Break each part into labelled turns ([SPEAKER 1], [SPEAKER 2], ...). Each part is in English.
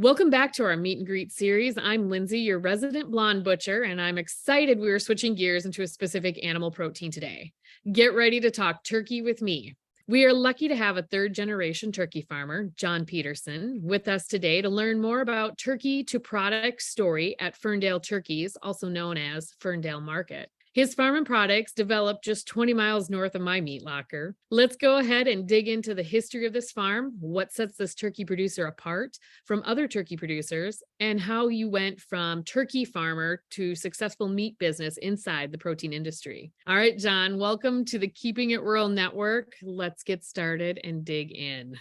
[SPEAKER 1] Welcome back to our meet and greet series. I'm Lindsay, your resident blonde butcher, and I'm excited we are switching gears into a specific animal protein today. Get ready to talk turkey with me. We are lucky to have a third generation turkey farmer, John Peterson, with us today to learn more about turkey to product story at Ferndale Turkeys, also known as Ferndale Market. His farm and products developed just 20 miles north of my meat locker. Let's go ahead and dig into the history of this farm, what sets this turkey producer apart from other turkey producers, and how you went from turkey farmer to successful meat business inside the protein industry. All right, John, welcome to the Keeping It Rural Network. Let's get started and dig in.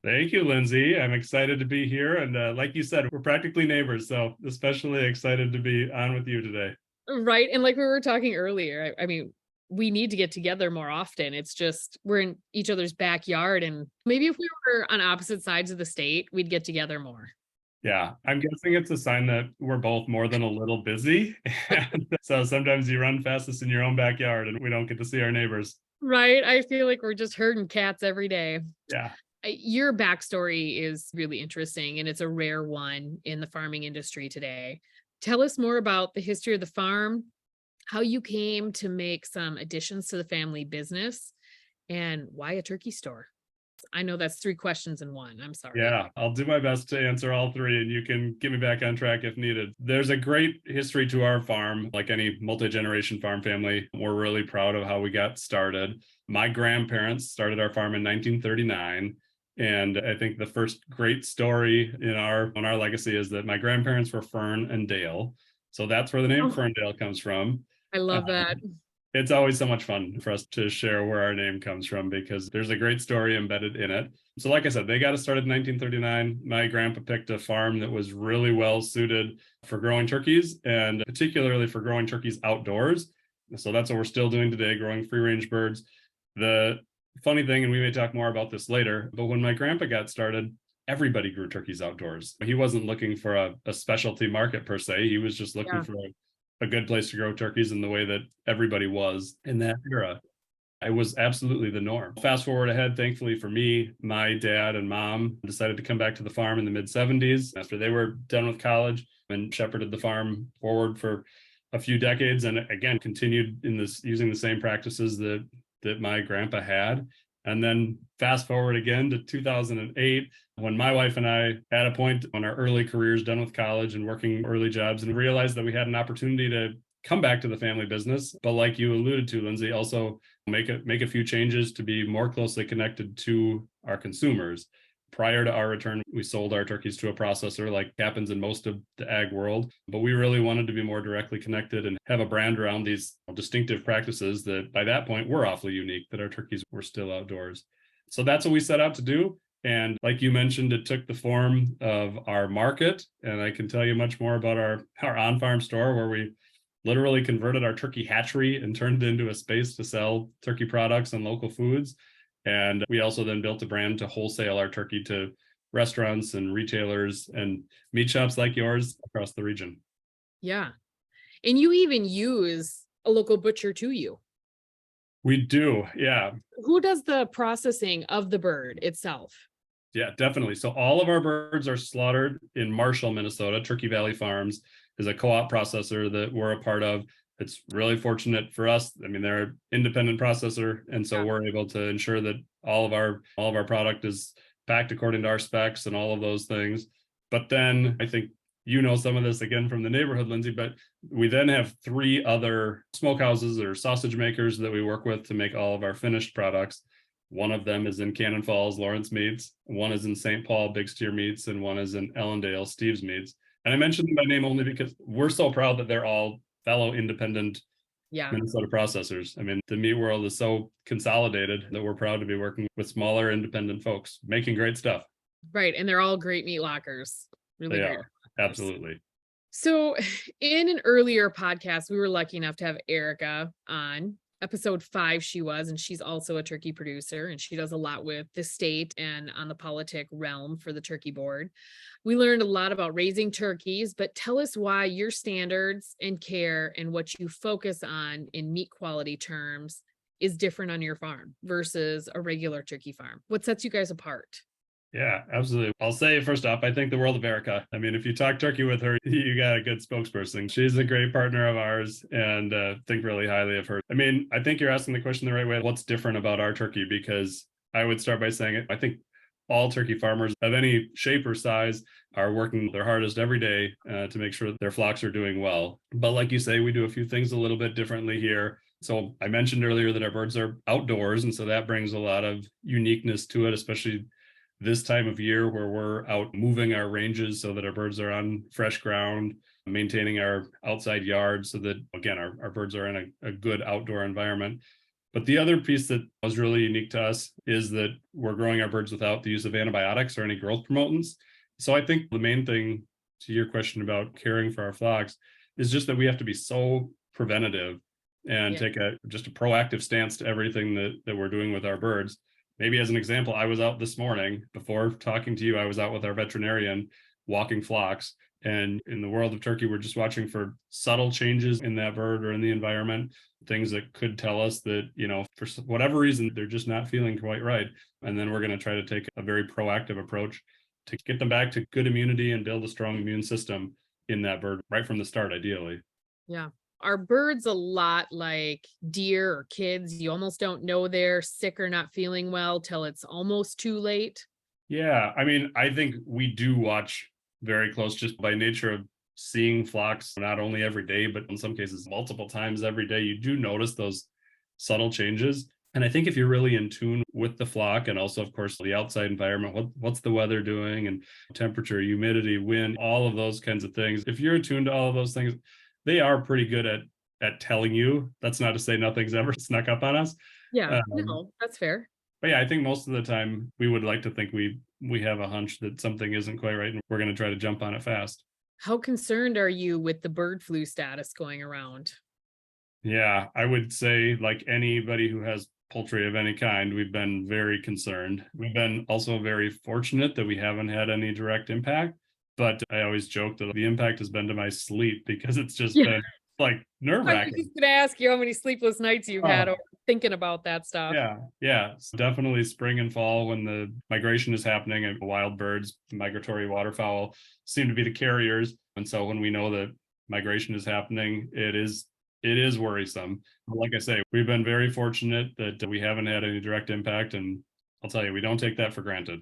[SPEAKER 2] Thank you, Lindsay. I'm excited to be here. And like you said, we're practically neighbors, so especially excited to be on with you today.
[SPEAKER 1] Right. And like we were talking earlier, I mean, we need to get together more often. It's just we're in each other's backyard. And maybe if we were on opposite sides of the state, we'd get together more.
[SPEAKER 2] Yeah, I'm guessing it's a sign that we're both more than a little busy. And so sometimes you run fastest in your own backyard and we don't get to see our neighbors.
[SPEAKER 1] Right. I feel like we're just herding cats every day.
[SPEAKER 2] Yeah.
[SPEAKER 1] Your backstory is really interesting, and it's a rare one in the farming industry today. Tell us more about the history of the farm, how you came to make some additions to the family business, and why a turkey store. I know that's three questions in one. I'm sorry.
[SPEAKER 2] Yeah, I'll do my best to answer all three and you can get me back on track if needed. There's a great history to our farm. Like any multi-generation farm family, we're really proud of how we got started. My grandparents started our farm in 1939. And I think the first great story in our legacy is that my grandparents were Fern and Dale. So that's where the name
[SPEAKER 1] Oh,
[SPEAKER 2] Ferndale comes from.
[SPEAKER 1] I love that.
[SPEAKER 2] It's always so much fun for us to share where our name comes from because there's a great story embedded in it. So like I said, they got us started in 1939. My grandpa picked a farm that was really well suited for growing turkeys and particularly for growing turkeys outdoors. So that's what we're still doing today, growing free range birds. The funny thing, and we may talk more about this later, but when my grandpa got started, everybody grew turkeys outdoors. He wasn't looking for a specialty market per se. He was just looking for a good place to grow turkeys in the way that everybody was in that era. It was absolutely the norm. Fast forward ahead, thankfully for me, my dad and mom decided to come back to the farm in the mid 70s after they were done with college and shepherded the farm forward for a few decades. And again, continued in this using the same practices that my grandpa had. And then fast forward again to 2008, when my wife and I, at a point on our early careers, done with college and working early jobs, and realized that we had an opportunity to come back to the family business. But like you alluded to, Lindsay, also make a few changes to be more closely connected to our consumers. Prior to our return, we sold our turkeys to a processor like happens in most of the ag world, but we really wanted to be more directly connected and have a brand around these distinctive practices that by that point were awfully unique, that our turkeys were still outdoors. So that's what we set out to do. And like you mentioned, it took the form of our market. And I can tell you much more about our on-farm store where we literally converted our turkey hatchery and turned it into a space to sell turkey products and local foods. And we also then built a brand to wholesale our turkey to restaurants and retailers and meat shops like yours across the region.
[SPEAKER 1] Yeah. And you even use a local butcher to you.
[SPEAKER 2] We do. Yeah.
[SPEAKER 1] Who does the processing of the bird itself?
[SPEAKER 2] Yeah, definitely. So all of our birds are slaughtered in Marshall, Minnesota. Turkey Valley Farms is a co-op processor that we're a part of. It's really fortunate for us. I mean, they're an independent processor, and so we're able to ensure that all of our product is packed according to our specs and all of those things. But then I think you know some of this again from the neighborhood, Lindsay, but we then have three other smokehouses or sausage makers that we work with to make all of our finished products. One of them is in Cannon Falls, Lawrence Meats. One is in St. Paul, Big Steer Meats, and one is in Ellendale, Steve's Meats. And I mentioned them by name only because we're so proud that they're all fellow independent Minnesota processors. I mean, the meat world is so consolidated that we're proud to be working with smaller independent folks making great stuff.
[SPEAKER 1] Right. And they're all great meat lockers. Really
[SPEAKER 2] They
[SPEAKER 1] great.
[SPEAKER 2] are. Absolutely.
[SPEAKER 1] So in an earlier podcast, we were lucky enough to have Erica on. Episode 5 she was, and she's also a turkey producer, and she does a lot with the state and on the politic realm for the turkey board. We learned a lot about raising turkeys, but tell us why your standards and care and what you focus on in meat quality terms is different on your farm versus a regular turkey farm. What sets you guys apart?
[SPEAKER 2] Yeah, absolutely. I'll say first off, I think the world of Erica. I mean, if you talk turkey with her, you got a good spokesperson. She's a great partner of ours and think really highly of her. I mean, I think you're asking the question the right way. What's different about our turkey? Because I would start by saying it. I think all turkey farmers of any shape or size are working their hardest every day to make sure that their flocks are doing well. But like you say, we do a few things a little bit differently here. So I mentioned earlier that our birds are outdoors, and so that brings a lot of uniqueness to it, especially this time of year where we're out moving our ranges so that our birds are on fresh ground, maintaining our outside yard so that, again, our birds are in a good outdoor environment. But the other piece that was really unique to us is that we're growing our birds without the use of antibiotics or any growth promotants. So I think the main thing to your question about caring for our flocks is just that we have to be so preventative and take just a proactive stance to everything that we're doing with our birds. Maybe as an example, I was out this morning before talking to you. I was out with our veterinarian walking flocks. And in the world of turkey, we're just watching for subtle changes in that bird or in the environment, things that could tell us that, for whatever reason, they're just not feeling quite right. And then we're going to try to take a very proactive approach to get them back to good immunity and build a strong immune system in that bird right from the start, ideally.
[SPEAKER 1] Yeah. Are birds a lot like deer or kids? You almost don't know they're sick or not feeling well till it's almost too late.
[SPEAKER 2] Yeah, I mean, I think we do watch very close just by nature of seeing flocks not only every day, but in some cases multiple times every day. You do notice those subtle changes. And I think if you're really in tune with the flock and also, of course, the outside environment, what's the weather doing and temperature, humidity, wind, all of those kinds of things. If you're attuned to all of those things, they are pretty good at telling you. That's not to say nothing's ever snuck up on us.
[SPEAKER 1] Yeah,
[SPEAKER 2] Um,
[SPEAKER 1] no, that's fair.
[SPEAKER 2] but yeah, I think most of the time we would like to think we have a hunch that something isn't quite right and we're going to try to jump on it fast.
[SPEAKER 1] How concerned are you with the bird flu status going around?
[SPEAKER 2] Yeah, I would say like anybody who has poultry of any kind, we've been very concerned. We've been also very fortunate that we haven't had any direct impact, but I always joke that the impact has been to my sleep because it's just
[SPEAKER 1] Yeah,
[SPEAKER 2] been like
[SPEAKER 1] I was
[SPEAKER 2] nerve-wracking.
[SPEAKER 1] just gonna ask you how many sleepless nights you've had
[SPEAKER 2] Oh,
[SPEAKER 1] over thinking about that stuff.
[SPEAKER 2] yeah, yeah. So definitely spring and fall when the migration is happening and wild birds, migratory waterfowl seem to be the carriers. And so when we know that migration is happening, it is worrisome. But like I say, we've been very fortunate that we haven't had any direct impact. And I'll tell you, we don't take that for granted.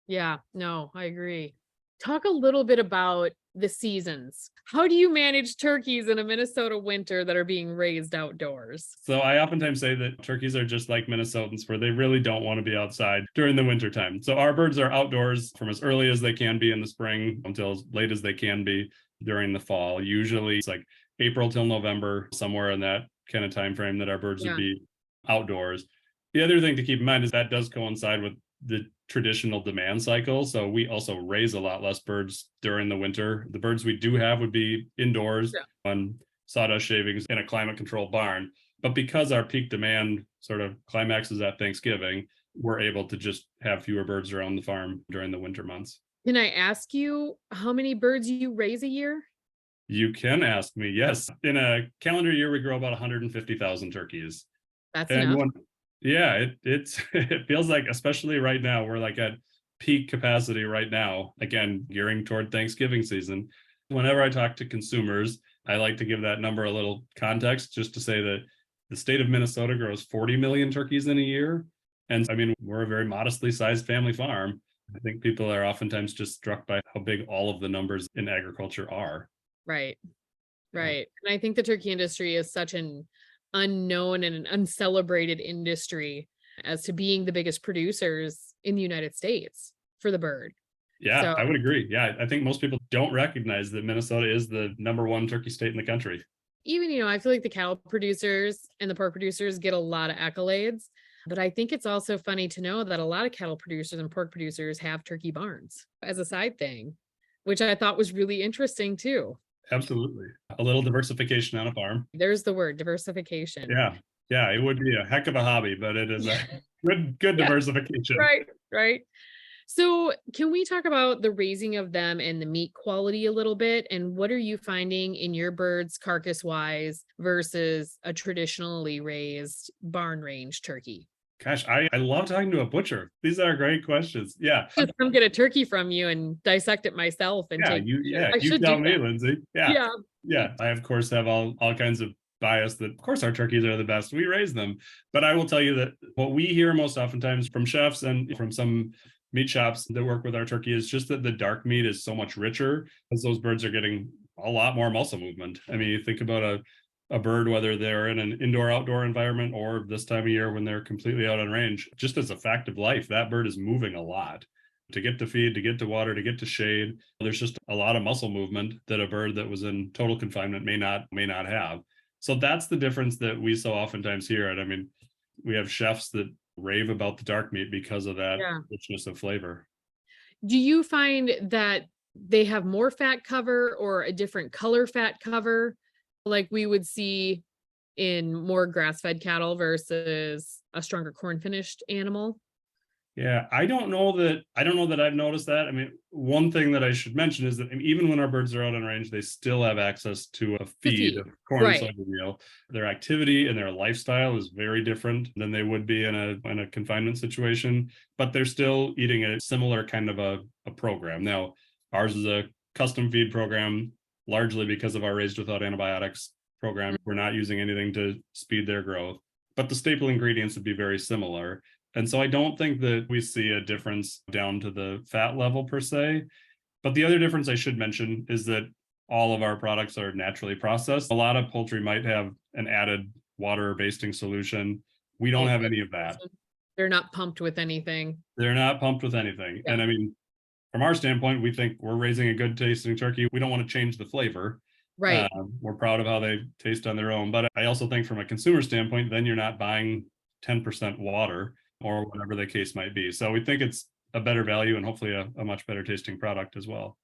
[SPEAKER 1] Yeah, no, I agree. Talk a little bit about the seasons. How do you manage turkeys in a Minnesota winter that are being raised outdoors?
[SPEAKER 2] So I oftentimes say that turkeys are just like Minnesotans, where they really don't want to be outside during the winter time. So our birds are outdoors from as early as they can be in the spring until as late as they can be during the fall. Usually it's like April till November, somewhere in that kind of time frame that our birds would
[SPEAKER 1] Yeah,
[SPEAKER 2] be outdoors. The other thing to keep in mind is that does coincide with the traditional demand cycle. So we also raise a lot less birds during the winter. The birds we do have would be indoors
[SPEAKER 1] yeah,
[SPEAKER 2] on sawdust shavings in a climate controlled barn. But because our peak demand sort of climaxes at Thanksgiving, we're able to just have fewer birds around the farm during the winter months.
[SPEAKER 1] can I ask you how many birds you raise a year?
[SPEAKER 2] You can ask me. Yes. In a calendar year, we grow about 150,000 turkeys.
[SPEAKER 1] That's
[SPEAKER 2] And
[SPEAKER 1] enough.
[SPEAKER 2] one, yeah, it's it feels like, especially right now, we're like at peak capacity right now, again, gearing toward Thanksgiving season. Whenever I talk to consumers, I like to give that number a little context just to say that the state of Minnesota grows 40 million turkeys in a year. And I mean, we're a very modestly sized family farm. I think people are oftentimes just struck by how big all of the numbers in agriculture are.
[SPEAKER 1] Right.
[SPEAKER 2] Yeah.
[SPEAKER 1] Right. And I think the turkey industry is such an unknown and an uncelebrated industry as to being the biggest producers in the United States for the bird.
[SPEAKER 2] Yeah,
[SPEAKER 1] So
[SPEAKER 2] I would agree. Yeah, I think most people don't recognize that Minnesota is the number one turkey state in the country.
[SPEAKER 1] even, I feel like the cattle producers and the pork producers get a lot of accolades, but I think it's also funny to know that a lot of cattle producers and pork producers have turkey barns as a side thing, which I thought was really interesting too.
[SPEAKER 2] Absolutely. A little diversification on a farm.
[SPEAKER 1] There's the word diversification.
[SPEAKER 2] Yeah. Yeah, it would be a heck of a hobby, but it is a good
[SPEAKER 1] Yeah,
[SPEAKER 2] diversification.
[SPEAKER 1] right, right. So, can we talk about the raising of them and the meat quality a little bit? And what are you finding in your birds carcass wise versus a traditionally raised barn range turkey?
[SPEAKER 2] Gosh, I love talking to a butcher. These are great questions. Yeah.
[SPEAKER 1] Just come get a turkey from you and dissect it myself and take pictures. I
[SPEAKER 2] You
[SPEAKER 1] should do
[SPEAKER 2] tell me,
[SPEAKER 1] that.
[SPEAKER 2] Lindsay. Yeah.
[SPEAKER 1] Yeah.
[SPEAKER 2] Yeah. I of course have all kinds of bias that of course our turkeys are the best. We raise them. But I will tell you that what we hear most oftentimes from chefs and from some meat shops that work with our turkey is just that the dark meat is so much richer as those birds are getting a lot more muscle movement. I mean, you think about a bird, whether they're in an indoor outdoor environment or this time of year when they're completely out on range, just as a fact of life, that bird is moving a lot to get to feed, to get to water, to get to shade. There's just a lot of muscle movement that a bird that was in total confinement may not have. So that's the difference that we so oftentimes hear. And I mean, we have chefs that rave about the dark meat because of that
[SPEAKER 1] Yeah.
[SPEAKER 2] richness of flavor.
[SPEAKER 1] Do you find that they have more fat cover or a different color fat cover like we would see in more grass-fed cattle versus a stronger corn finished animal?
[SPEAKER 2] Yeah, I don't know that I've noticed that. I mean, one thing that I should mention is that even when our birds are out on range, they still have access to a
[SPEAKER 1] To
[SPEAKER 2] feed
[SPEAKER 1] feed.
[SPEAKER 2] of corn and
[SPEAKER 1] Right.
[SPEAKER 2] soybean meal. Their activity and their lifestyle is very different than they would be in a confinement situation, but they're still eating a similar kind of a program. Now, ours is a custom feed program, largely because of our raised without antibiotics program. We're not using anything to speed their growth, but the staple ingredients would be very similar. And so I don't think that we see a difference down to the fat level per se. But the other difference I should mention is that all of our products are naturally processed. A lot of poultry might have an added water or basting solution. We don't
[SPEAKER 1] Oh,
[SPEAKER 2] have
[SPEAKER 1] good
[SPEAKER 2] any of that.
[SPEAKER 1] question. They're not pumped with anything.
[SPEAKER 2] They're not pumped with anything.
[SPEAKER 1] Yeah.
[SPEAKER 2] And I mean, from our standpoint, we think we're raising a good tasting turkey. We don't want to change the flavor.
[SPEAKER 1] Right.
[SPEAKER 2] We're proud of how they taste on their own. But I also think from a consumer standpoint, then you're not buying 10% water or whatever the case might be. So we think it's a better value and hopefully a much better tasting product as well.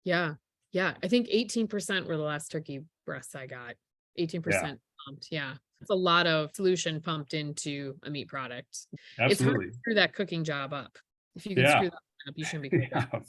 [SPEAKER 1] Yeah. Yeah. I think 18% were the last turkey breasts I got.
[SPEAKER 2] Yeah,
[SPEAKER 1] 18% pumped. Yeah. It's a lot of solution pumped into a meat product. It's hard to
[SPEAKER 2] absolutely.
[SPEAKER 1] screw that cooking job up. If you can
[SPEAKER 2] Yeah.
[SPEAKER 1] screw that up, you shouldn't be cooking.
[SPEAKER 2] Yeah.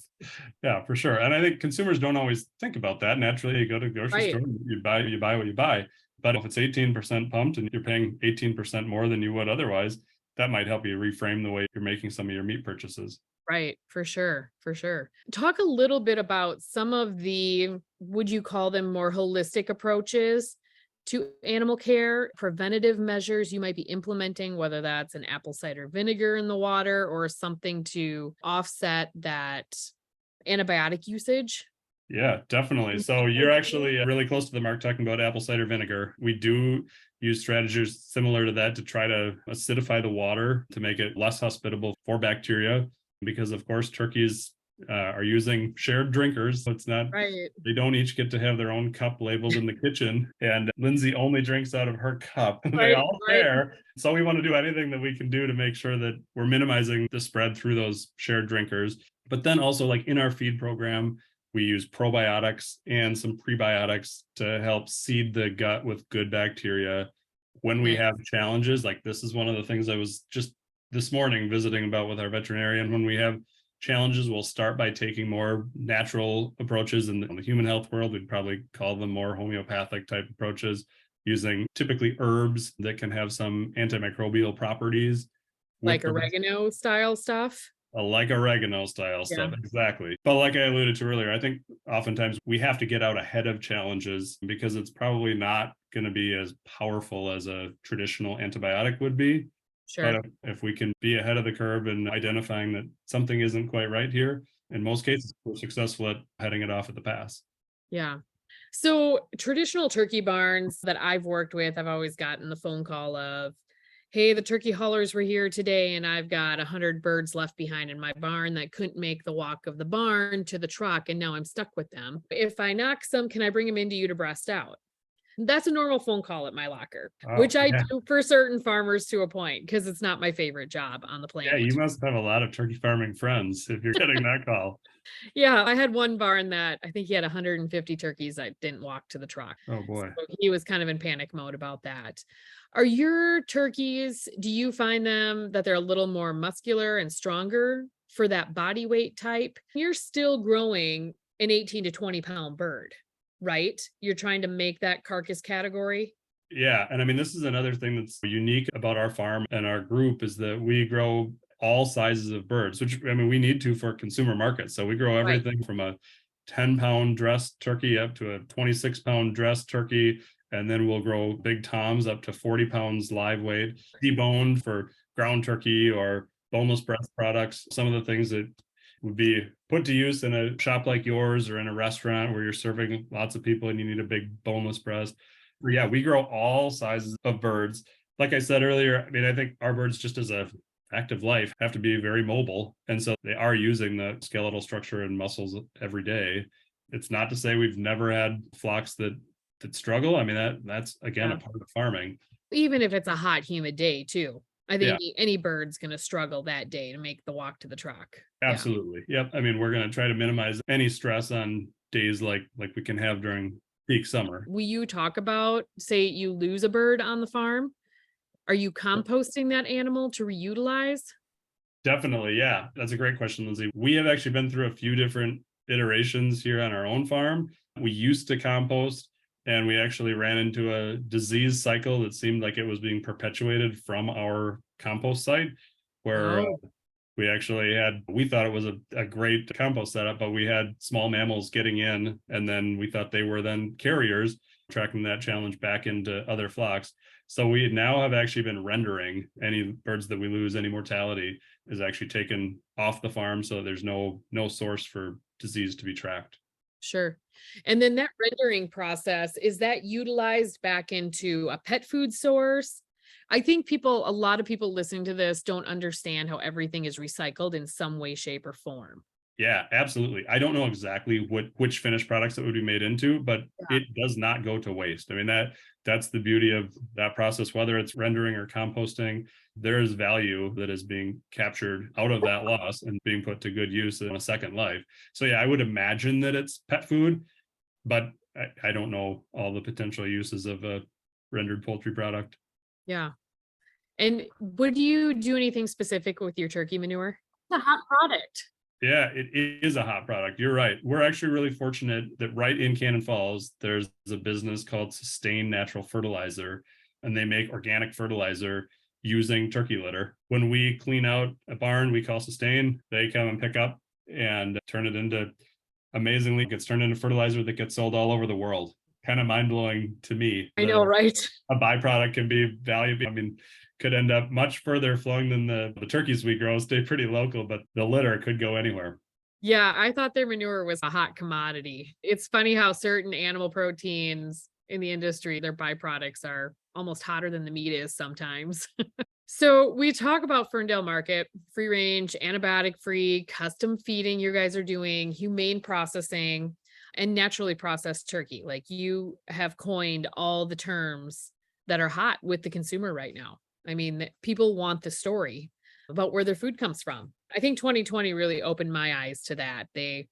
[SPEAKER 2] Yeah, for sure. And I think consumers don't always think about that. Naturally, you go to the grocery
[SPEAKER 1] Right.
[SPEAKER 2] store, you buy what you buy. But if it's 18% pumped and you're paying 18% more than you would otherwise, that might help you reframe the way you're making some of your meat purchases.
[SPEAKER 1] Right. For sure. For sure. Talk a little bit about some of the, would you call them more holistic approaches to animal care, preventative measures you might be implementing, whether that's an apple cider vinegar in the water or something to offset that antibiotic usage?
[SPEAKER 2] Yeah, definitely. So you're actually really close to the mark talking about apple cider vinegar. We do use strategies similar to that to try to acidify the water to make it less hospitable for bacteria, because of course turkeys are using shared drinkers. So it's not,
[SPEAKER 1] Right.
[SPEAKER 2] they don't each get to have their own cup labeled in the kitchen. And Lindsay only drinks out of her cup. They
[SPEAKER 1] Right.
[SPEAKER 2] all
[SPEAKER 1] Right.
[SPEAKER 2] share. So we want to do anything that we can do to make sure that we're minimizing the spread through those shared drinkers. But then also, like in our feed program, we use probiotics and some prebiotics to help seed the gut with good bacteria when we
[SPEAKER 1] Nice.
[SPEAKER 2] have challenges. Like this is one of the things I was just this morning visiting about with our veterinarian. When we have challenges, we'll start by taking more natural approaches. In the human health world, we'd probably call them more homeopathic type approaches, using typically herbs that can have some antimicrobial properties with
[SPEAKER 1] Like
[SPEAKER 2] the
[SPEAKER 1] oregano style stuff.
[SPEAKER 2] like oregano style
[SPEAKER 1] Yeah.
[SPEAKER 2] stuff. Exactly. But like I alluded to earlier, I think oftentimes we have to get out ahead of challenges because it's probably not going to be as powerful as a traditional antibiotic would be. But
[SPEAKER 1] Sure.
[SPEAKER 2] if we can be ahead of the curve and identifying that something isn't quite right here, in most cases, we're successful at heading it off at the pass.
[SPEAKER 1] Yeah. So traditional turkey barns that I've worked with, I've always gotten the phone call of, hey, the turkey haulers were here today and I've got 100 birds left behind in my barn that couldn't make the walk of the barn to the truck and now I'm stuck with them. If I knock some, can I bring them into you to breast out? That's a normal phone call at my locker,
[SPEAKER 2] Oh,
[SPEAKER 1] which I
[SPEAKER 2] yeah.
[SPEAKER 1] do for certain farmers to a point because it's not my favorite job on the
[SPEAKER 2] Yeah, you
[SPEAKER 1] planet.
[SPEAKER 2] must have a lot of turkey farming friends if you're getting that call.
[SPEAKER 1] Yeah, I had one barn that I think he had 150 turkeys that didn't walk to the truck.
[SPEAKER 2] Oh,
[SPEAKER 1] So
[SPEAKER 2] boy.
[SPEAKER 1] he was kind of in panic mode about that. Are your turkeys, do you find them that they're a little more muscular and stronger for that body weight type? You're still growing an 18 to 20 pound bird, right? You're trying to make that carcass category.
[SPEAKER 2] Yeah. And I mean, this is another thing that's unique about our farm and our group is that we grow all sizes of birds, which I mean, we need to for consumer markets. So we grow
[SPEAKER 1] Right.
[SPEAKER 2] everything from a 10-pound dressed turkey up to a 26-pound dressed turkey. And then we'll grow big toms up to 40 pounds live weight, deboned for ground turkey or boneless breast products. Some of the things that would be put to use in a shop like yours or in a restaurant where you're serving lots of people and you need a big boneless breast. Yeah, we grow all sizes of birds. Like I said earlier, I mean, I think our birds, just as a active life, have to be very mobile. And so they are using the skeletal structure and muscles every day. It's not to say we've never had flocks that struggle. I mean, that's again a
[SPEAKER 1] Yeah.
[SPEAKER 2] part of farming.
[SPEAKER 1] Even if it's a hot, humid day too. I
[SPEAKER 2] Yeah,
[SPEAKER 1] think any bird's gonna struggle that day to make the walk to the truck. Yeah.
[SPEAKER 2] absolutely. Yep. I mean, we're going to try to minimize any stress on days like we can have during peak summer.
[SPEAKER 1] Will you talk about, say you lose a bird on the farm? Are you composting that animal to reutilize?
[SPEAKER 2] Definitely. Yeah. That's a great question, Lindsay. We have actually been through a few different iterations here on our own farm. We used to compost and we actually ran into a disease cycle that seemed like it was being perpetuated from our compost site where
[SPEAKER 1] Oh,
[SPEAKER 2] we actually we thought it was a great compost setup, but we had small mammals getting in and then we thought they were then carriers, tracking that challenge back into other flocks. So we now have actually been rendering any birds that we lose, any mortality is actually taken off the farm so there's no source for disease to be tracked.
[SPEAKER 1] sure. And then that rendering process, is that utilized back into a pet food source? I think a lot of people listening to this don't understand how everything is recycled in some way, shape, or form.
[SPEAKER 2] Yeah, absolutely. I don't know exactly which finished products it would be made into, but
[SPEAKER 1] Yeah.
[SPEAKER 2] it does not go to waste. I mean, that's the beauty of that process, whether it's rendering or composting, there is value that is being captured out of that loss and being put to good use in a second life. So yeah, I would imagine that it's pet food, but I don't know all the potential uses of a rendered poultry product.
[SPEAKER 1] Yeah. And would you do anything specific with your turkey manure? It's a hot product.
[SPEAKER 2] Yeah, it is a hot product. You're right. We're actually really fortunate that right in Cannon Falls, there's a business called Sustain Natural Fertilizer, and they make organic fertilizer using turkey litter. When we clean out a barn, we call Sustain. They come and pick up and turn it into amazingly, it gets turned into fertilizer that gets sold all over the world. Kind of mind blowing to me
[SPEAKER 1] I
[SPEAKER 2] that
[SPEAKER 1] know, right?
[SPEAKER 2] a byproduct can be valuable. I mean, could end up much further flowing than the turkeys we grow, stay pretty local, but the litter could go anywhere.
[SPEAKER 1] Yeah, I thought their manure was a hot commodity. It's funny how certain animal proteins in the industry, their byproducts are almost hotter than the meat is sometimes. So we talk about Ferndale Market, free range, antibiotic free, custom feeding you guys are doing, humane processing, and naturally processed turkey. Like you have coined all the terms that are hot with the consumer right now. I mean, people want the story about where their food comes from. I think 2020 really opened my eyes to that. They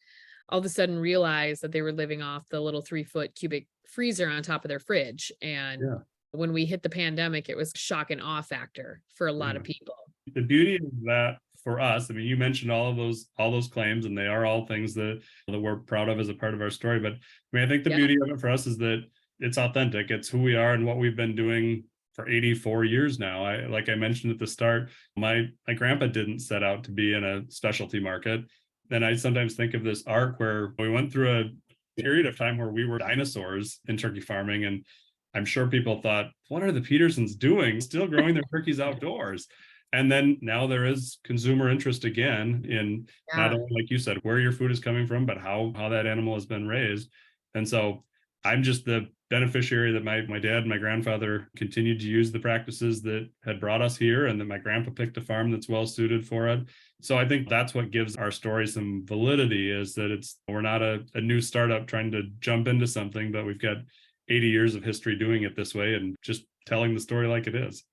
[SPEAKER 1] all of a sudden realized that they were living off the little 3-foot cubic freezer on top of their fridge. And
[SPEAKER 2] Yeah.
[SPEAKER 1] when we hit the pandemic, it was shock and awe factor for a lot
[SPEAKER 2] Yeah.
[SPEAKER 1] of people.
[SPEAKER 2] The beauty of that for us, I mean, you mentioned all those claims, and they are all things that we're proud of as a part of our story. But I mean, I think the
[SPEAKER 1] Yeah.
[SPEAKER 2] beauty of it for us is that it's authentic. It's who we are and what we've been doing for 84 years now. Like I mentioned at the start, my grandpa didn't set out to be in a specialty market. Then I sometimes think of this arc where we went through a period of time where we were dinosaurs in turkey farming, and I'm sure people thought, what are the Petersons doing? Still growing their turkeys outdoors. And then now there is consumer interest again in not
[SPEAKER 1] Yeah.
[SPEAKER 2] only, like you said, where your food is coming from, but how that animal has been raised. And so I'm just the beneficiary that my dad and my grandfather continued to use the practices that had brought us here, and that my grandpa picked a farm that's well suited for it. So I think that's what gives our story some validity, is that we're not a new startup trying to jump into something, but we've got 80 years of history doing it this way and just telling the story like it is.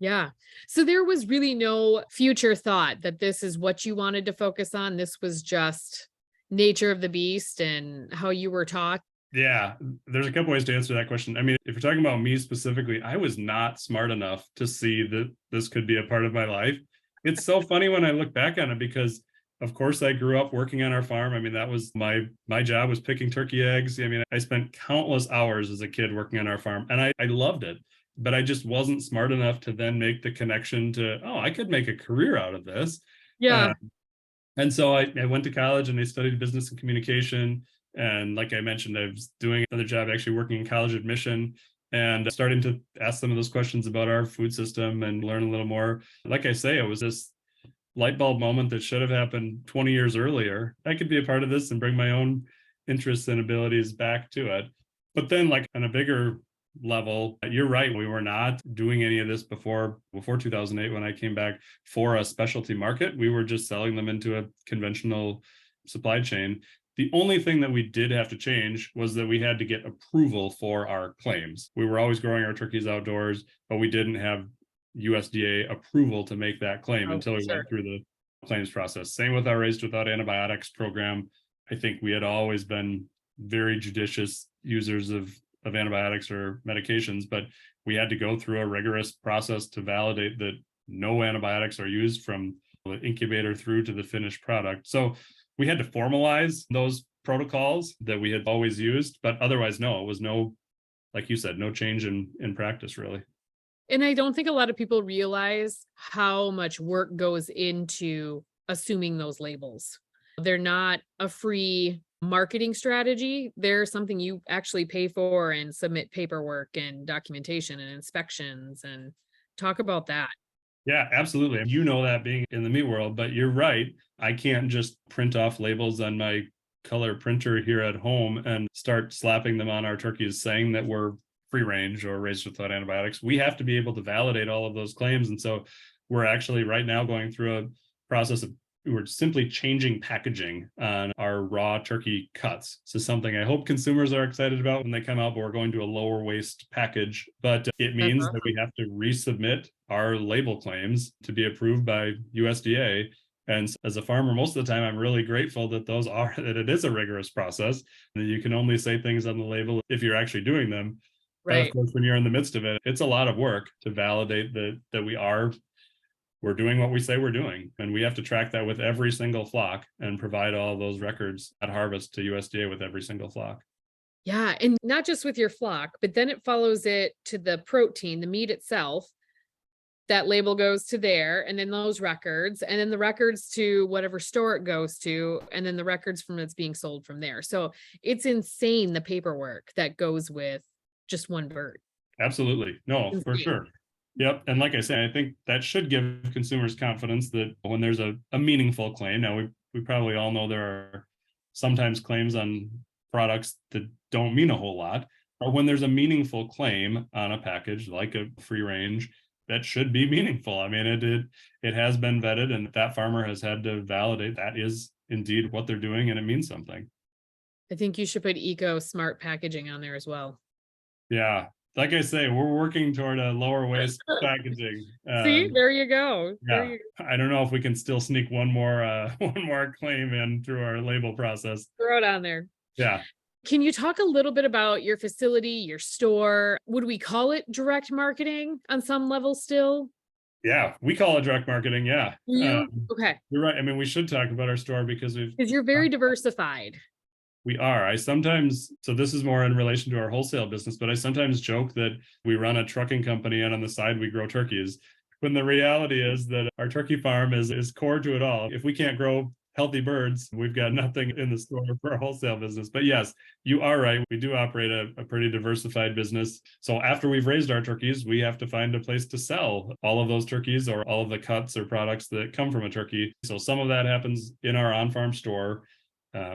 [SPEAKER 1] Yeah. So there was really no future thought that this is what you wanted to focus on. This was just nature of the beast and how you were taught.
[SPEAKER 2] Yeah, there's a couple ways to answer that question. I mean, if you're talking about me specifically, I was not smart enough to see that this could be a part of my life. It's so funny when I look back on it because of course, I grew up working on our farm. I mean, that was my job, was picking turkey eggs. I mean, I spent countless hours as a kid working on our farm, and I loved it. But I just wasn't smart enough to then make the connection to, oh, I could make a career out of this.
[SPEAKER 1] Yeah.
[SPEAKER 2] And so I went to college and I studied business and communication. And like I mentioned, I was doing another job actually working in college admission and starting to ask some of those questions about our food system and learn a little more. Like I say, it was this light bulb moment that should have happened 20 years earlier. I could be a part of this and bring my own interests and abilities back to it. But then, like on a bigger level, you're right, we were not doing any of this before 2008 when I came back for a specialty market. We were just selling them into a conventional supply chain. The only thing that we did have to change was that we had to get approval for our claims. We were always growing our turkeys outdoors, but we didn't have USDA approval to make that claim until we went through the claims process. Same with our Raised Without Antibiotics program. I think we had always been very judicious users of antibiotics or medications, but we had to go through a rigorous process to validate that no antibiotics are used from the incubator through to the finished product. So we had to formalize those protocols that we had always used, but otherwise, no, it was no, like you said, no change in practice, really.
[SPEAKER 1] And I don't think a lot of people realize how much work goes into assuming those labels. They're not a free marketing strategy. They're something you actually pay for and submit paperwork and documentation and inspections, and talk about that.
[SPEAKER 2] Yeah, absolutely. You know that being in the meat world, but you're right. I can't just print off labels on my color printer here at home and start slapping them on our turkeys saying that we're free range or raised without antibiotics. We have to be able to validate all of those claims. And so we're actually right now going through a process of, we're simply changing packaging on our raw turkey cuts. So something I hope consumers are excited about when they come out, but we're going to a lower waste package. But it means that we have to resubmit our label claims to be approved by USDA. And as a farmer, most of the time, I'm really grateful that that it is a rigorous process, that you can only say things on the label if you're actually doing them. Right. But of course, when you're in the midst of it, it's a lot of work to validate that we're doing what we say we're doing. And we have to track that with every single flock and provide all those records at harvest to USDA with every single flock.
[SPEAKER 1] Yeah. And not just with your flock, but then it follows it to the protein, the meat itself. That label goes to there, and then those records, and then the records to whatever store it goes to, and then the records from it's being sold from there. So it's insane, the paperwork that goes with just one bird.
[SPEAKER 2] Absolutely. No, for sure. Yep. And like I said, I think that should give consumers confidence that when there's a meaningful claim, now we probably all know there are sometimes claims on products that don't mean a whole lot, but when there's a meaningful claim on a package like a free range, that should be meaningful. I mean, it has been vetted, and that farmer has had to validate that is indeed what they're doing, and it means something.
[SPEAKER 1] I think you should put eco smart packaging on there as well.
[SPEAKER 2] Yeah. Like I say, we're working toward a lower waste packaging.
[SPEAKER 1] See, there you go.
[SPEAKER 2] Yeah. I don't know if we can still sneak one more claim in through our label process.
[SPEAKER 1] Throw it on there.
[SPEAKER 2] Yeah.
[SPEAKER 1] Can you talk a little bit about your facility, your store? Would we call it direct marketing on some level still?
[SPEAKER 2] Yeah, we call it direct marketing. Yeah.
[SPEAKER 1] Okay.
[SPEAKER 2] You're right. I mean, we should talk about our store because
[SPEAKER 1] you're very diversified.
[SPEAKER 2] We are. So this is more in relation to our wholesale business, but I sometimes joke that we run a trucking company and on the side we grow turkeys. When the reality is that our turkey farm is core to it all. If we can't grow healthy birds, we've got nothing in the store for our wholesale business. But yes, you are right. We do operate a pretty diversified business. So after we've raised our turkeys, we have to find a place to sell all of those turkeys or all of the cuts or products that come from a turkey. So some of that happens in our on-farm store.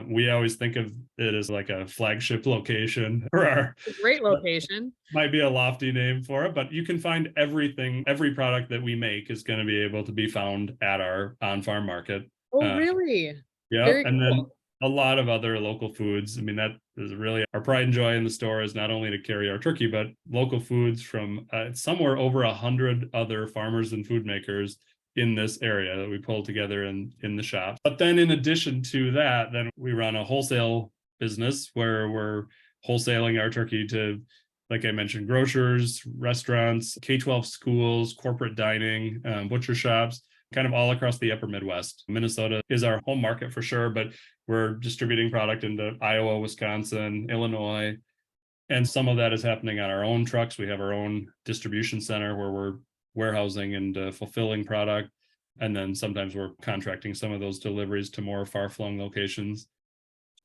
[SPEAKER 2] We always think of it as like a flagship location for our
[SPEAKER 1] great location.
[SPEAKER 2] Might be a lofty name for it, but you can find everything, every product that we make is going to be able to be found at our on-farm market.
[SPEAKER 1] Oh, really?
[SPEAKER 2] Yeah. And then a lot of other local foods. I mean, that is really our pride and joy in the store, is not only to carry our turkey, but local foods from somewhere over 100 other farmers and food makers in this area that we pull together in the shop. But then in addition to that, then we run a wholesale business where we're wholesaling our turkey to, like I mentioned, grocers, restaurants, K-12 schools, corporate dining, butcher shops. kind of all across the upper Midwest. Minnesota is our home market for sure, but we're distributing product into Iowa, Wisconsin, Illinois. And some of that is happening on our own trucks. We have our own distribution center where we're warehousing and fulfilling product. And then sometimes we're contracting some of those deliveries to more far-flung locations.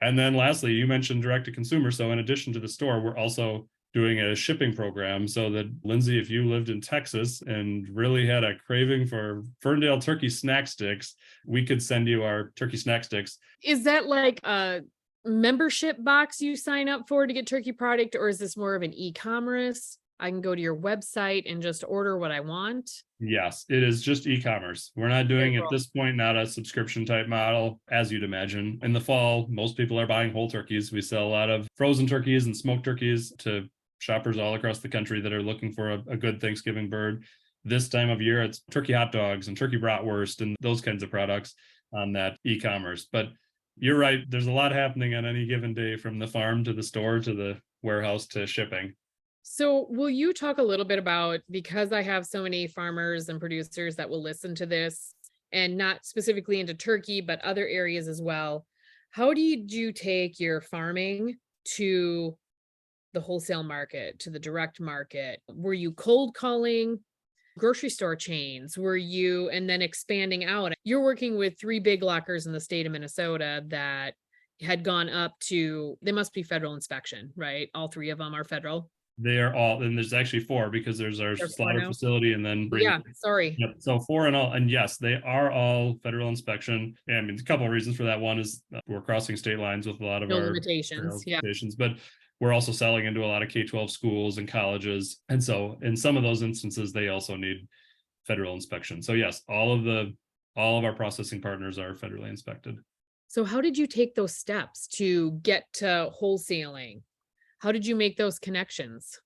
[SPEAKER 2] And then lastly, you mentioned direct to consumer. So in addition to the store, we're also doing a shipping program so that, Lindsay, if you lived in Texas and really had a craving for Ferndale turkey snack sticks, we could send you our turkey snack sticks.
[SPEAKER 1] Is that like a membership box you sign up for to get turkey product, or is this more of an e-commerce? I can go to your website and just order what I want.
[SPEAKER 2] Yes, it is just e-commerce. We're not doing at this point, not a subscription type model, as you'd imagine. In the fall, most people are buying whole turkeys. We sell a lot of frozen turkeys and smoked turkeys to shoppers all across the country that are looking for a good Thanksgiving bird. This time of year, it's turkey hot dogs and turkey bratwurst and those kinds of products on that e-commerce. But you're right, there's a lot happening on any given day, from the farm to the store to the warehouse to shipping.
[SPEAKER 1] So will you talk a little bit about, because I have so many farmers and producers that will listen to this, and not specifically into turkey, but other areas as well. How did you take your farming to the wholesale market, to the direct market? Were you cold calling grocery store chains? Were you, and then expanding out? You're working with 3 big lockers in the state of Minnesota that had gone up to, they must be federal inspection, right? All 3 of them are federal.
[SPEAKER 2] They are all, and there's actually 4 because there's our
[SPEAKER 1] There's 4
[SPEAKER 2] slaughter
[SPEAKER 1] now?
[SPEAKER 2] facility and then
[SPEAKER 1] Yeah, sorry.
[SPEAKER 2] Yep. So 4 in all, and yes, they are all federal inspection. And I mean, a couple of reasons for that. One is we're crossing state lines with a lot of
[SPEAKER 1] No
[SPEAKER 2] our
[SPEAKER 1] limitations. Yeah.
[SPEAKER 2] stations, but we're also selling into a lot of K-12 schools and colleges. And so in some of those instances, they also need federal inspection. So yes, all of our processing partners are federally inspected.
[SPEAKER 1] So how did you take those steps to get to wholesaling? How did you make those connections?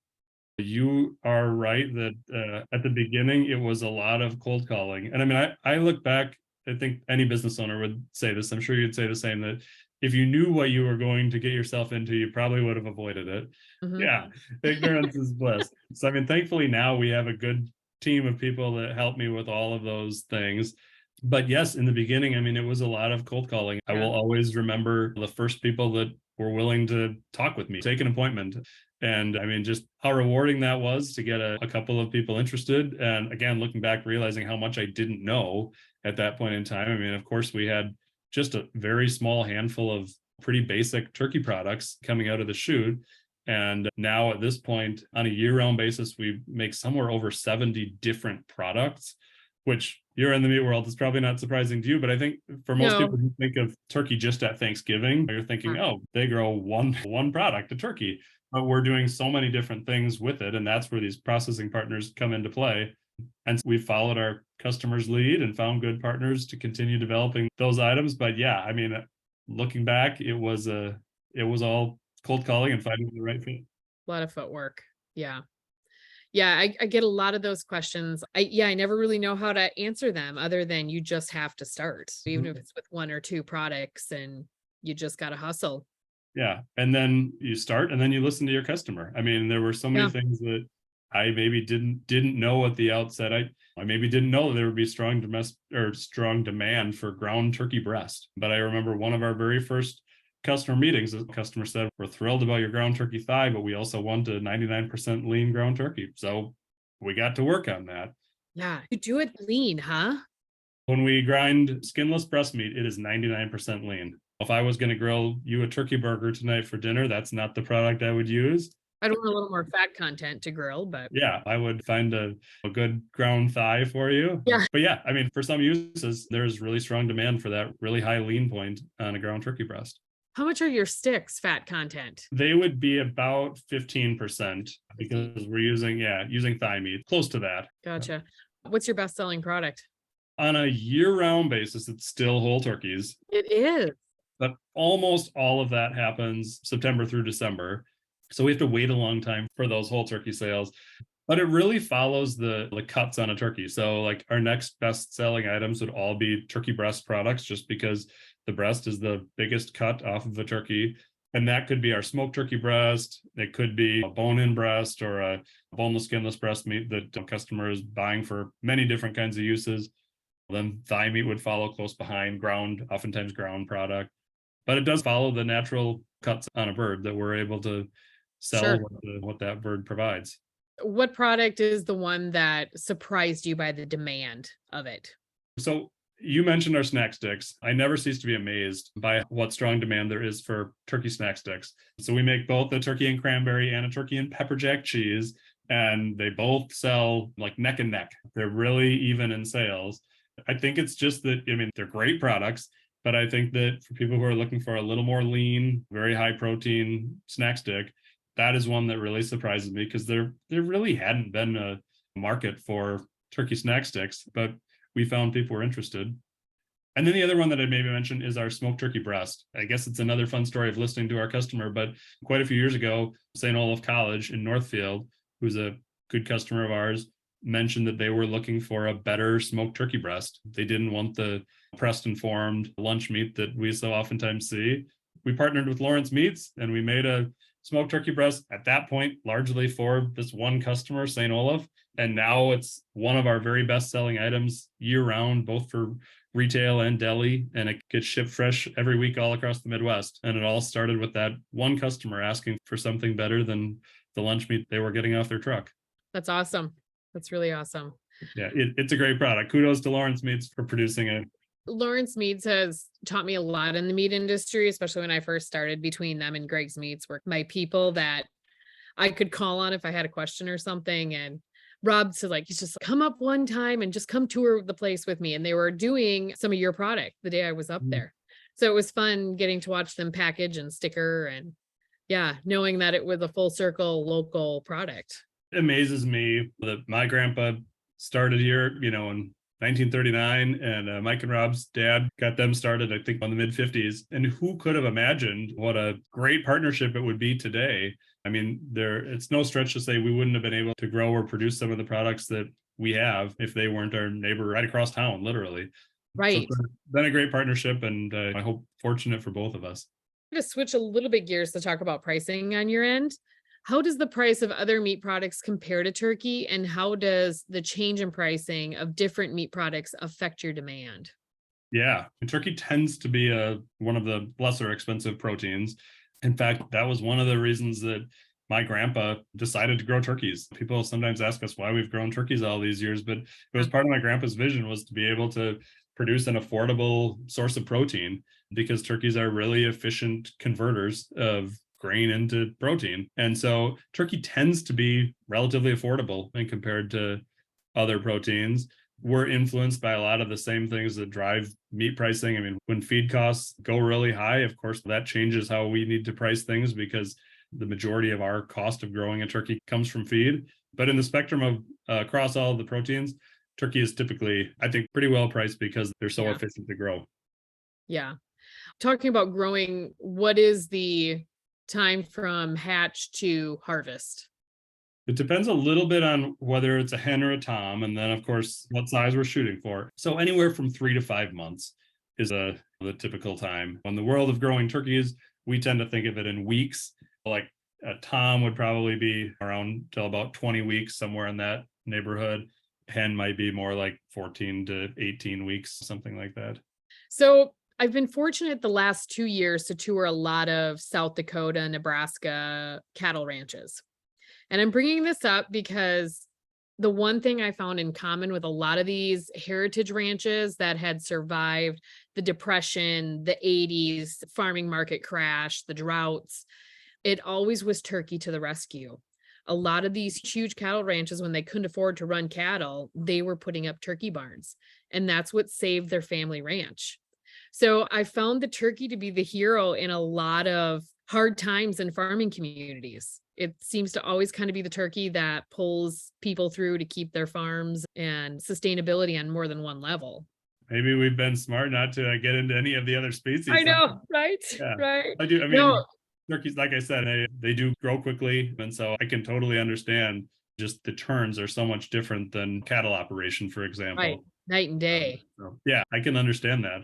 [SPEAKER 2] You are right that at the beginning, it was a lot of cold calling. And I mean, I look back, I think any business owner would say this. I'm sure you'd say the same, that if you knew what you were going to get yourself into, you probably would have avoided it.
[SPEAKER 1] Mhm.
[SPEAKER 2] Yeah, ignorance is bliss. So, I mean, thankfully now we have a good team of people that help me with all of those things. But yes, in the beginning, I mean, it was a lot of cold calling. I will always remember the first people that were willing to talk with me, take an appointment. And I mean, just how rewarding that was to get a couple of people interested. And again, looking back, realizing how much I didn't know at that point in time. I mean, of course, we had just a very small handful of pretty basic turkey products coming out of the chute. And now at this point, on a year-round basis, we make somewhere over 70 different products, which, you're in the meat world, is probably not surprising to you. But I think for most people who think of turkey just at Thanksgiving, you're thinking, oh, they grow one product, a turkey. But we're doing so many different things with it. And that's where these processing partners come into play. And we've followed our customers' lead and found good partners to continue developing those items. But yeah, I mean, looking back, it was all cold calling and finding the right fit.
[SPEAKER 1] A lot of footwork. Yeah. Yeah, I get a lot of those questions. I never really know how to answer them, other than you just have to start, even if it's with 1 or 2 products, and you just got to hustle.
[SPEAKER 2] Yeah. And then you start and then you listen to your customer. I mean, there were so many things that I maybe didn't know at the outset. I maybe didn't know there would be strong demand for ground turkey breast. But I remember one of our very first customer meetings, the customer said, "We're thrilled about your ground turkey thigh, but we also want a 99% lean ground turkey." So we got to work on that.
[SPEAKER 1] Yeah. You do it lean, huh?
[SPEAKER 2] When we grind skinless breast meat, it is 99% lean. If I was going to grill you a turkey burger tonight for dinner, that's not the product I would use.
[SPEAKER 1] I'd want a little more fat content to grill, but
[SPEAKER 2] yeah, I would find a good ground thigh for you.
[SPEAKER 1] Yeah.
[SPEAKER 2] But yeah, I mean, for some uses, there's really strong demand for that really high lean point on a ground turkey breast.
[SPEAKER 1] How much are your sticks fat content?
[SPEAKER 2] They would be about 15% because we're using thigh meat, close to that.
[SPEAKER 1] Gotcha. What's your best selling product?
[SPEAKER 2] On a year-round basis, it's still whole turkeys.
[SPEAKER 1] It is.
[SPEAKER 2] But almost all of that happens September through December. So we have to wait a long time for those whole turkey sales. But it really follows the cuts on a turkey. So like our next best selling items would all be turkey breast products, just because the breast is the biggest cut off of a turkey. And that could be our smoked turkey breast. It could be a bone-in breast or a boneless, skinless breast meat that the customer is buying for many different kinds of uses. Then thigh meat would follow close behind, ground, oftentimes ground product. But it does follow the natural cuts on a bird that we're able to sell
[SPEAKER 1] Sure.
[SPEAKER 2] what that bird provides.
[SPEAKER 1] What product is the one that surprised you by the demand of it?
[SPEAKER 2] So you mentioned our snack sticks. I never cease to be amazed by what strong demand there is for turkey snack sticks. So we make both a turkey and cranberry and a turkey and pepper jack cheese, and they both sell like neck and neck. They're really even in sales. I think it's just that, I mean, they're great products, but I think that for people who are looking for a little more lean, very high protein snack stick, that is one that really surprises me because there really hadn't been a market for turkey snack sticks, but we found people were interested. And then the other one that I maybe mentioned is our smoked turkey breast. I guess it's another fun story of listening to our customer, but quite a few years ago, St. Olaf College in Northfield, who's a good customer of ours, mentioned that they were looking for a better smoked turkey breast. They didn't want the pressed and formed lunch meat that we so oftentimes see. We partnered with Lawrence Meats and we made a smoked turkey breast at that point, largely for this one customer, St. Olaf. And now it's one of our very best selling items year round, both for retail and deli. And it gets shipped fresh every week all across the Midwest. And it all started with that one customer asking for something better than the lunch meat they were getting off their truck.
[SPEAKER 1] That's awesome. That's really awesome.
[SPEAKER 2] Yeah, it's a great product. Kudos to Lawrence Meats for producing it.
[SPEAKER 1] Lawrence Meats has taught me a lot in the meat industry, especially when I first started. Between them and Greg's Meats were my people that I could call on if I had a question or something. And Rob said, like, he's just come up one time and just come tour the place with me. And they were doing some of your product the day I was up there. So it was fun getting to watch them package and sticker and yeah, knowing that it was a full circle local product.
[SPEAKER 2] It amazes me that my grandpa started here, in 1939, and Mike and Rob's dad got them started, I think, on the mid 50s. And who could have imagined what a great partnership it would be today? I mean, it's no stretch to say we wouldn't have been able to grow or produce some of the products that we have if they weren't our neighbor right across town, literally.
[SPEAKER 1] Right.
[SPEAKER 2] So it's been a great partnership, and I hope fortunate for both of us.
[SPEAKER 1] To switch a little bit gears to talk about pricing on your end. How does the price of other meat products compare to turkey, and how does the change in pricing of different meat products affect your demand?
[SPEAKER 2] Yeah, turkey tends to be one of the lesser expensive proteins. In fact, that was one of the reasons that my grandpa decided to grow turkeys. People sometimes ask us why we've grown turkeys all these years, but it was part of my grandpa's vision was to be able to produce an affordable source of protein because turkeys are really efficient converters of grain into protein. And so turkey tends to be relatively affordable when compared to other proteins. We're influenced by a lot of the same things that drive meat pricing. I mean, when feed costs go really high, of course, that changes how we need to price things because the majority of our cost of growing a turkey comes from feed. But in the spectrum of across all of the proteins, turkey is typically, I think, pretty well priced because they're so efficient to grow.
[SPEAKER 1] Yeah. Talking about growing, what is the time from hatch to harvest?
[SPEAKER 2] It depends a little bit on whether it's a hen or a tom, and then, of course, what size we're shooting for. So anywhere from 3 to 5 months is the typical time. In the world of growing turkeys, we tend to think of it in weeks. Like a tom would probably be around till about 20 weeks, somewhere in that neighborhood. Hen might be more like 14 to 18 weeks, something like that.
[SPEAKER 1] So I've been fortunate the last 2 years to tour a lot of South Dakota, Nebraska cattle ranches. And I'm bringing this up because the one thing I found in common with a lot of these heritage ranches that had survived the Depression, the 80s, farming market crash, the droughts, it always was turkey to the rescue. A lot of these huge cattle ranches, when they couldn't afford to run cattle, they were putting up turkey barns. And that's what saved their family ranch. So I found the turkey to be the hero in a lot of hard times in farming communities. It seems to always kind of be the turkey that pulls people through to keep their farms and sustainability on more than one level.
[SPEAKER 2] Maybe we've been smart not to get into any of the other species.
[SPEAKER 1] I know, right?
[SPEAKER 2] Yeah.
[SPEAKER 1] Right.
[SPEAKER 2] I do. I mean, turkeys, like I said, they do grow quickly. And so I can totally understand just the turns are so much different than cattle operation, for example.
[SPEAKER 1] Right. Night and day.
[SPEAKER 2] Yeah, I can understand that.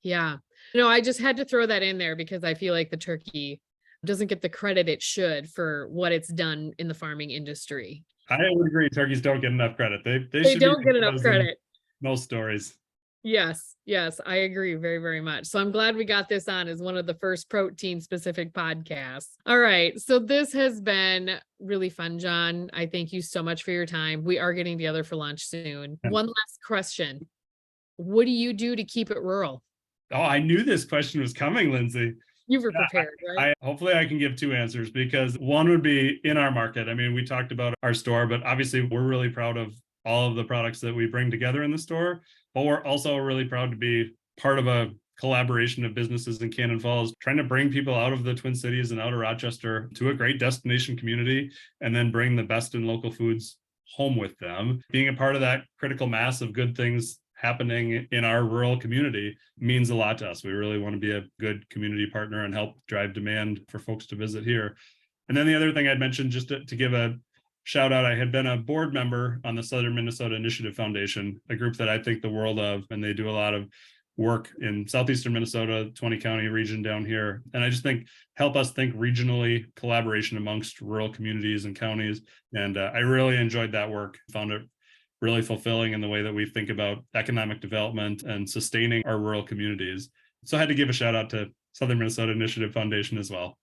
[SPEAKER 1] Yeah. No, I just had to throw that in there because I feel like the turkey doesn't get the credit it should for what it's done in the farming industry.
[SPEAKER 2] I would agree. Turkeys don't get enough credit. They
[SPEAKER 1] They
[SPEAKER 2] should
[SPEAKER 1] don't
[SPEAKER 2] be
[SPEAKER 1] get enough credit.
[SPEAKER 2] Most stories.
[SPEAKER 1] Yes, yes, I agree very, very much. So I'm glad we got this on as one of the first protein specific podcasts. All right. So this has been really fun, John. I thank you so much for your time. We are getting together for lunch soon.
[SPEAKER 2] And-
[SPEAKER 1] One last question. What do you do to keep it rural?
[SPEAKER 2] Oh, I knew this question was coming, Lindsay.
[SPEAKER 1] You were
[SPEAKER 2] Yeah,
[SPEAKER 1] prepared, right?
[SPEAKER 2] hopefully I can give two answers, because one would be in our market. I mean, we talked about our store, but obviously we're really proud of all of the products that we bring together in the store. But we're also really proud to be part of a collaboration of businesses in Cannon Falls, trying to bring people out of the Twin Cities and out of Rochester to a great destination community, and then bring the best in local foods home with them. Being a part of that critical mass of good things happening in our rural community means a lot to us. We really want to be a good community partner and help drive demand for folks to visit here. And then the other thing I'd mentioned, just to give a shout out, I had been a board member on the Southern Minnesota Initiative Foundation, a group that I think the world of, and they do a lot of work in southeastern Minnesota, 20 county region down here. And I just think help us think regionally, collaboration amongst rural communities and counties. And I really enjoyed that work, found it really fulfilling in the way that we think about economic development and sustaining our rural communities. So I had to give a shout out to Southern Minnesota Initiative Foundation as well.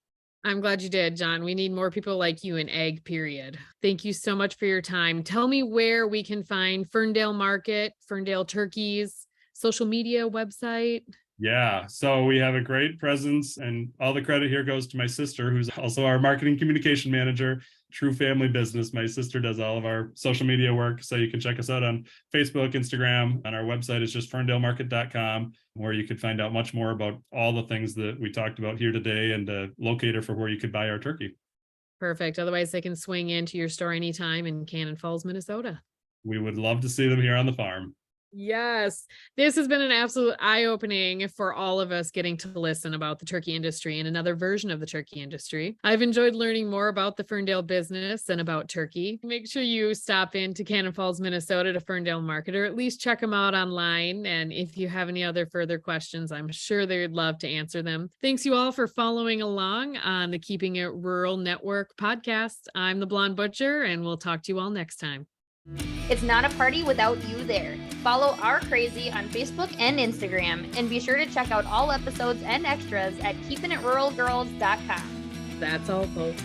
[SPEAKER 1] I'm glad you did, John. We need more people like you in ag, period. Thank you so much for your time. Tell me where we can find Ferndale Market, Ferndale Turkeys, social media, website.
[SPEAKER 2] Yeah, so we have a great presence, and all the credit here goes to my sister, who's also our marketing communication manager. True family business. My sister does all of our social media work. So you can check us out on Facebook, Instagram, and our website is just ferndalemarket.com, where you could find out much more about all the things that we talked about here today, and a locator for where you could buy our turkey.
[SPEAKER 1] Perfect. Otherwise, they can swing into your store anytime in Cannon Falls, Minnesota.
[SPEAKER 2] We would love to see them here on the farm.
[SPEAKER 1] Yes, this has been an absolute eye-opening for all of us getting to listen about the turkey industry and another version of the turkey industry. I've enjoyed learning more about the Ferndale business and about turkey. Make sure you stop into Cannon Falls, Minnesota to Ferndale Market, or at least check them out online. And if you have any other further questions, I'm sure they'd love to answer them. Thanks you all for following along on the Keeping It Rural Network podcast. I'm the Blonde Butcher, and we'll talk to you all next time.
[SPEAKER 3] It's not a party without you there. Follow Our Crazy on Facebook and Instagram, and be sure to check out all episodes and extras at keepinitruralgirls.com.
[SPEAKER 1] That's all, folks.